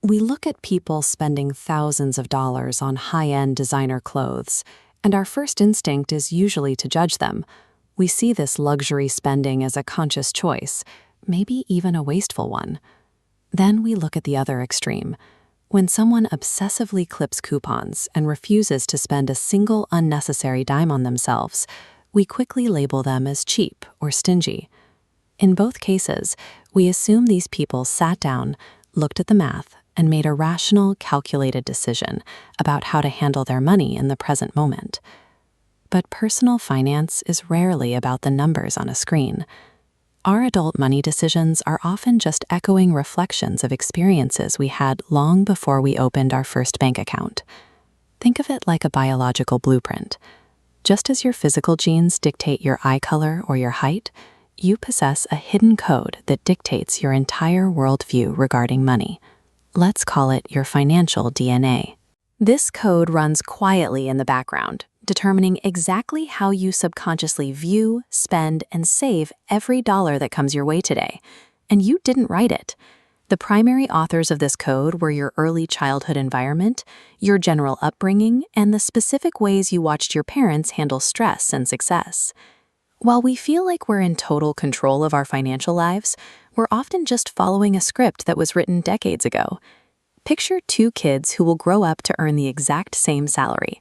We look at people spending thousands of dollars on high-end designer clothes, and our first instinct is usually to judge them. We see this luxury spending as a conscious choice, maybe even a wasteful one. Then we look at the other extreme. When someone obsessively clips coupons and refuses to spend a single unnecessary dime on themselves, we quickly label them as cheap or stingy. In both cases, we assume these people sat down, looked at the math, and made a rational, calculated decision about how to handle their money in the present moment. But personal finance is rarely about the numbers on a screen. Our adult money decisions are often just echoing reflections of experiences we had long before we opened our first bank account. Think of it like a biological blueprint. Just as your physical genes dictate your eye color or your height, you possess a hidden code that dictates your entire worldview regarding money. Let's call it your financial DNA. This code runs quietly in the background, determining exactly how you subconsciously view, spend, and save every dollar that comes your way today. And you didn't write it. The primary authors of this code were your early childhood environment, your general upbringing, and the specific ways you watched your parents handle stress and success. While we feel like we're in total control of our financial lives, we're often just following a script that was written decades ago. Picture two kids who will grow up to earn the exact same salary.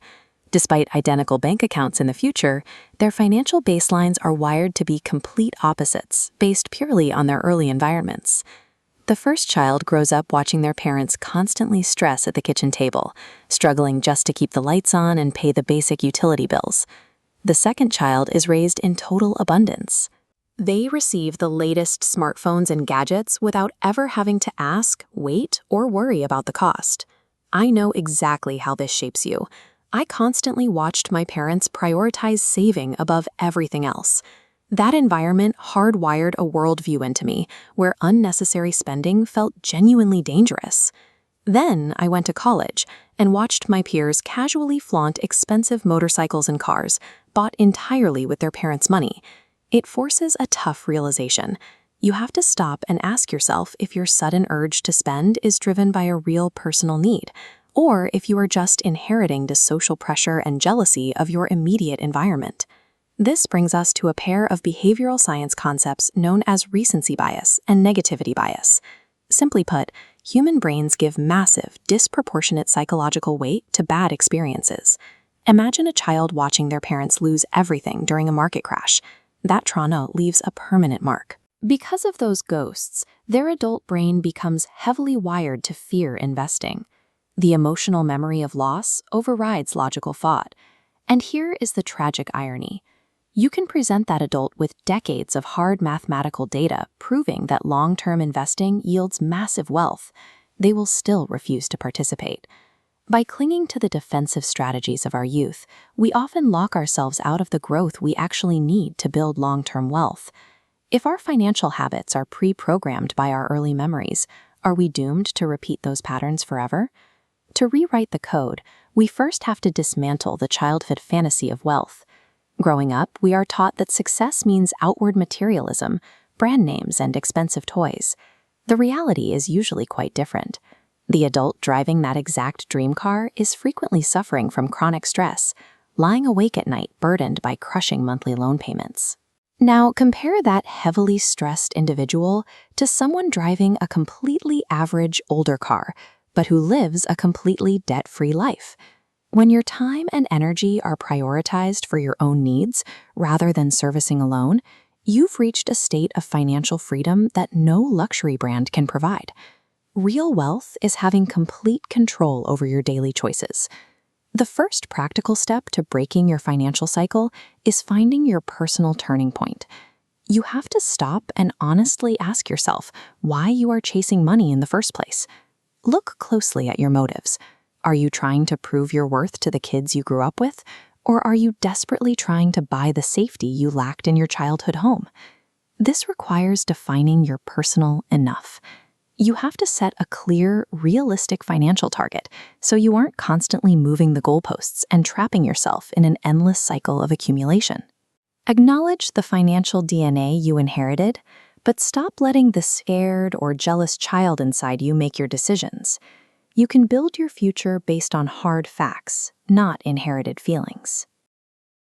Despite identical bank accounts in the future, their financial baselines are wired to be complete opposites, based purely on their early environments. The first child grows up watching their parents constantly stress at the kitchen table, struggling just to keep the lights on and pay the basic utility bills. The second child is raised in total abundance. They receive the latest smartphones and gadgets without ever having to ask, wait, or worry about the cost. I know exactly how this shapes you. I constantly watched my parents prioritize saving above everything else. That environment hardwired a worldview into me where unnecessary spending felt genuinely dangerous. Then I went to college and watched my peers casually flaunt expensive motorcycles and cars, bought entirely with their parents' money. It forces a tough realization. You have to stop and ask yourself if your sudden urge to spend is driven by a real personal need, or if you are just inheriting the social pressure and jealousy of your immediate environment. This brings us to a pair of behavioral science concepts known as recency bias and negativity bias. Simply put, human brains give massive, disproportionate psychological weight to bad experiences. Imagine a child watching their parents lose everything during a market crash. That trauma leaves a permanent mark. Because of those ghosts, their adult brain becomes heavily wired to fear investing. The emotional memory of loss overrides logical thought. And here is the tragic irony. You can present that adult with decades of hard mathematical data proving that long-term investing yields massive wealth. They will still refuse to participate. By clinging to the defensive strategies of our youth, we often lock ourselves out of the growth we actually need to build long-term wealth. If our financial habits are pre-programmed by our early memories, are we doomed to repeat those patterns forever? To rewrite the code, we first have to dismantle the childhood fantasy of wealth. Growing up, we are taught that success means outward materialism, brand names, and expensive toys. The reality is usually quite different. The adult driving that exact dream car is frequently suffering from chronic stress, lying awake at night burdened by crushing monthly loan payments. Now, compare that heavily stressed individual to someone driving a completely average older car, but who lives a completely debt-free life. When your time and energy are prioritized for your own needs rather than servicing a loan, you've reached a state of financial freedom that no luxury brand can provide. Real wealth is having complete control over your daily choices. The first practical step to breaking your financial cycle is finding your personal turning point. You have to stop and honestly ask yourself why you are chasing money in the first place. Look closely at your motives. Are you trying to prove your worth to the kids you grew up with, or are you desperately trying to buy the safety you lacked in your childhood home? This requires defining your personal enough. You have to set a clear, realistic financial target so you aren't constantly moving the goalposts and trapping yourself in an endless cycle of accumulation. Acknowledge the financial DNA you inherited, But stop letting the scared or jealous child inside you make your decisions. You can build your future based on hard facts, not inherited feelings.